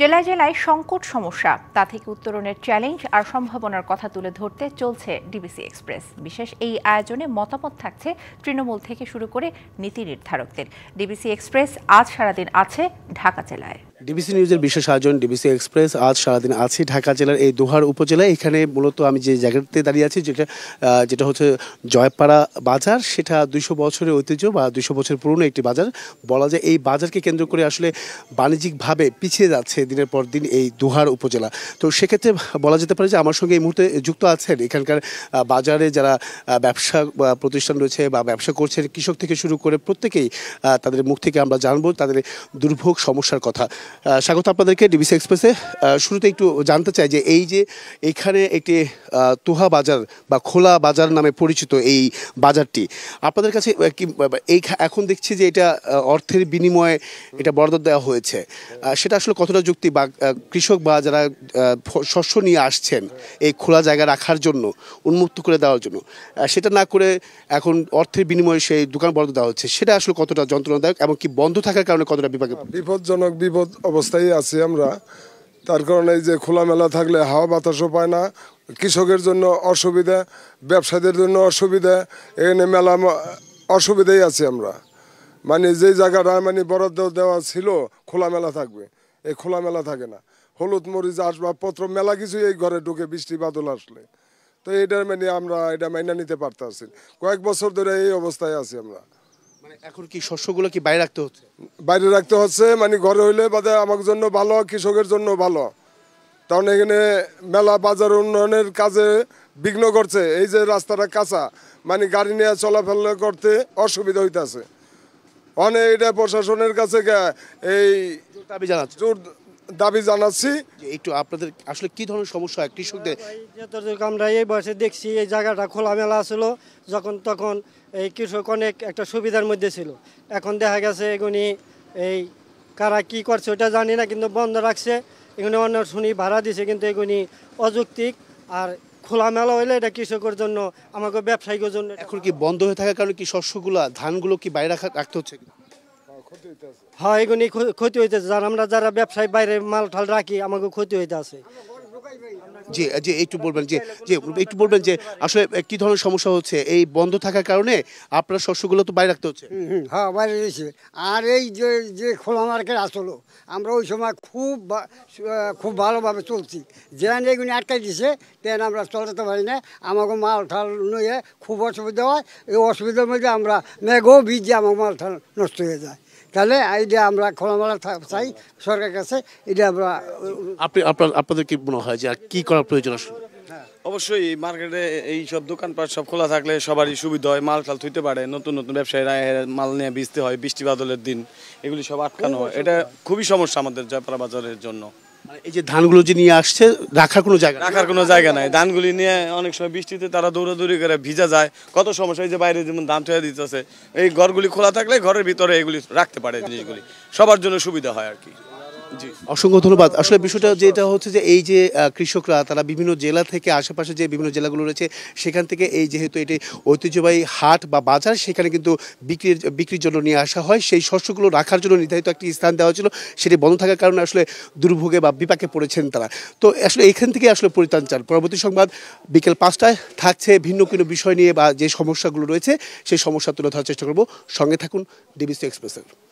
জেলায় জেলায় সংকট সমস্যা, তা থেকে উত্তরণের চ্যালেঞ্জ আর সম্ভাবনার কথা তুলে ধরতে চলছে ডিবিসি এক্সপ্রেস। বিশেষ এই আয়োজনে মতামত থাকছে তৃণমূল থেকে শুরু করে নীতি নির্ধারকদের। ডিবিসি এক্সপ্রেস আজ সারাদিন আছে ঢাকা জেলায়। ডিবিসি নিউজের বিশেষ আয়োজন ডিবিসি এক্সপ্রেস আজ সারাদিন আছে ঢাকা জেলার এই দোহার উপজেলায়। এখানে মূলত আমি যে জায়গাতে দাঁড়িয়ে আছি যেটা হচ্ছে জয়পাড়া বাজার, সেটা 200 বছরের ঐতিহ্য বা 200 বছর পুরনো একটি বাজার বলা যায়। এই বাজারকে কেন্দ্র করে আসলে বাণিজ্যিকভাবে পিছিয়ে যাচ্ছে দিনের পর দিন এই দোহার উপজেলা। তো সেক্ষেত্রে বলা যেতে পারে যে আমার সঙ্গে এই মুহূর্তে যুক্ত আছেন এখানকার বাজারে যারা ব্যবসা প্রতিষ্ঠান রয়েছে বা ব্যবসা করছেন, কৃষক থেকে শুরু করে প্রত্যেকেই তাদের মুখ থেকে আমরা জানবো তাদের দুর্ভোগ সমস্যার কথা। স্বাগত আপনাদেরকে ডিবিসি এক্সপ্রেসে। শুরুতে একটু জানতে চাই যে এই যে এখানে একটি তোহা বাজার বা খোলা বাজার নামে পরিচিত এই বাজারটি আপনাদের কাছে কি এই এখন দেখছি যে এটা অর্থের বিনিময়ে এটা বরাদ্দ দেওয়া হয়েছে, সেটা আসলে কতটা যুক্তি বা কৃষক বা যারা শস্য নিয়ে আসছেন এই খোলা জায়গা রাখার জন্য উন্মুক্ত করে দেওয়ার জন্য, সেটা না করে এখন অর্থের বিনিময়ে সেই দোকান বরাদ্দ দেওয়া হচ্ছে, সেটা আসলে কতটা যন্ত্রণাদায়ক এবং কি বন্ধ থাকার কারণে কতটা বিপজ্জনক অবস্থায় আছি আমরা। তার কারণে এই যে খোলামেলা থাকলে হাওয়া বাতাসও পায় না, কৃষকের জন্য অসুবিধা, ব্যবসায়ীদের জন্য অসুবিধা, এখানে মেলা অসুবিধাই আছি আমরা। মানে যে জায়গাটা মানে বরাদ্দ দেওয়া ছিল খোলামেলা থাকবে, এই খোলামেলা থাকে না। হলুদ মরিচ আসবাবপত্র মেলা কিছু এই ঘরে ঢুকে বৃষ্টি বাদল আসলে, তো এটা মানে আমরা এটা মাইনা নিতে পারতেছি। কয়েক বছর ধরে এই অবস্থায় আছি আমরা। এখন কি শস্যগুলো কি বাইরে রাখতে হচ্ছে? বাইরে রাখতে হচ্ছে, মানে ঘরে হইলে বাদে আমার জন্য ভালো, কৃষকের জন্য ভালো। কারণ এখানে মেলা বাজার উন্নয়নের কাজে বিঘ্ন করছে। এই যে রাস্তাটা কাঁচা, মানে গাড়ি নিয়ে চলাফেরা করতে অসুবিধা হইতেছে অনেক। এটা প্রশাসনের কাছে এই দাবি জানাচ্ছি। একটু আপনাদের আসলে কি ধরনের সমস্যা হয় কৃষকদের? আমরা এই বয়সে দেখছি এই জায়গাটা খোলামেলা ছিল, যখন তখন এই কৃষক অনেক একটা সুবিধার মধ্যে ছিল। এখন দেখা গেছে এগুলি এই কারা কি করছে ওটা জানি না, কিন্তু বন্ধ রাখছে। এগুলি অন্য শুনি ভাড়া দিছে, কিন্তু এগুলি অযৌক্তিক। আর খোলামেলা হইলে এটা কৃষকের জন্য, আমাকে ব্যবসায়ীদের জন্য। এখন কি বন্ধ হয়ে থাকার কারণে কি শস্যগুলো ধানগুলো কি বাইরে রাখতে হচ্ছে? হ্যাঁ, এগুলি ক্ষতি হইতেছে। যারা ব্যবসায়ী বাইরে মাল ঠাল রাখি, আমাকে ক্ষতি হইতে আছে। জি জি, একটু বলবেন যে আসলে কি ধরনের সমস্যা হচ্ছে এই বন্ধ থাকার কারণে? আপনার শস্যগুলো তো বাইরে রাখতে হচ্ছে। হ্যাঁ, বাইরে রয়েছে। আর এই যে খোলা মার্কেট আসলো, আমরা ওই সময় খুব ভালোভাবে চলছি। যেন এগুলি আটকাই দিছে, তেন আমরা চলতে পারি না। আমাকে মাল ঠাল নিয়ে খুব অসুবিধা হয়। এই অসুবিধার মধ্যে আমরা মেঘও ভিজে আমার মাল ঠাল নষ্ট হয়ে যায়। তাহলে এইটা আমরা খোলামেলা চাই সরকারের কাছে। এটা আমরা আপনাদের কি মনে হয় যে কি করার প্রয়োজন আসলে? অবশ্যই মার্কেটে এই সব দোকানপাট সব খোলা থাকলে সবারই সুবিধা হয়, মাল টাল থুইতে পারে। নতুন নতুন ব্যবসায়ীরা মাল নিয়ে বেচতে হয়, বৃষ্টি বাদলের দিন এগুলি সব আটকানো হয়। এটা খুবই সমস্যা আমাদের জয়পাড়া বাজারের জন্য। এই যে ধানগুলো যে নিয়ে আসছে রাখার কোনো জায়গা নাই। ধানগুলি নিয়ে অনেক সময় বৃষ্টিতে তারা দৌড়াদৌড়ি করে ভিজা যায়, কত সমস্যা। এই যে বাইরে যেমন ধান থয়ে দিতেছে, এই ঘরগুলি খোলা থাকলে ঘরের ভিতরে এগুলি রাখতে পারে, জিনিসগুলি সবার জন্য সুবিধা হয় আর কি। জি, অসংখ্য ধন্যবাদ। আসলে বিষয়টা যেটা হচ্ছে যে এই যে কৃষকরা তারা বিভিন্ন জেলা থেকে, আশেপাশে যে বিভিন্ন জেলাগুলো রয়েছে সেখান থেকে এই যেহেতু এটি ঐতিহ্যবাহী হাট বা বাজার, সেখানে কিন্তু বিক্রির জন্য নিয়ে আসা হয়। সেই শস্যগুলো রাখার জন্য নির্ধারিত একটি স্থান দেওয়া ছিল, সেটি বন্ধ থাকার কারণে আসলে দুর্ভোগে বা বিপাকে পড়েছেন তারা। তো আসলে এখান থেকে আসলে পরিত্রাণ চান। পরবর্তী সংবাদ বিকেল 5টায় থাকছে ভিন্ন কোনো বিষয় নিয়ে বা যে সমস্যাগুলো রয়েছে সেই সমস্যা তুলে ধরার চেষ্টা করব। সঙ্গে থাকুন ডিবিসি এক্সপ্রেসের।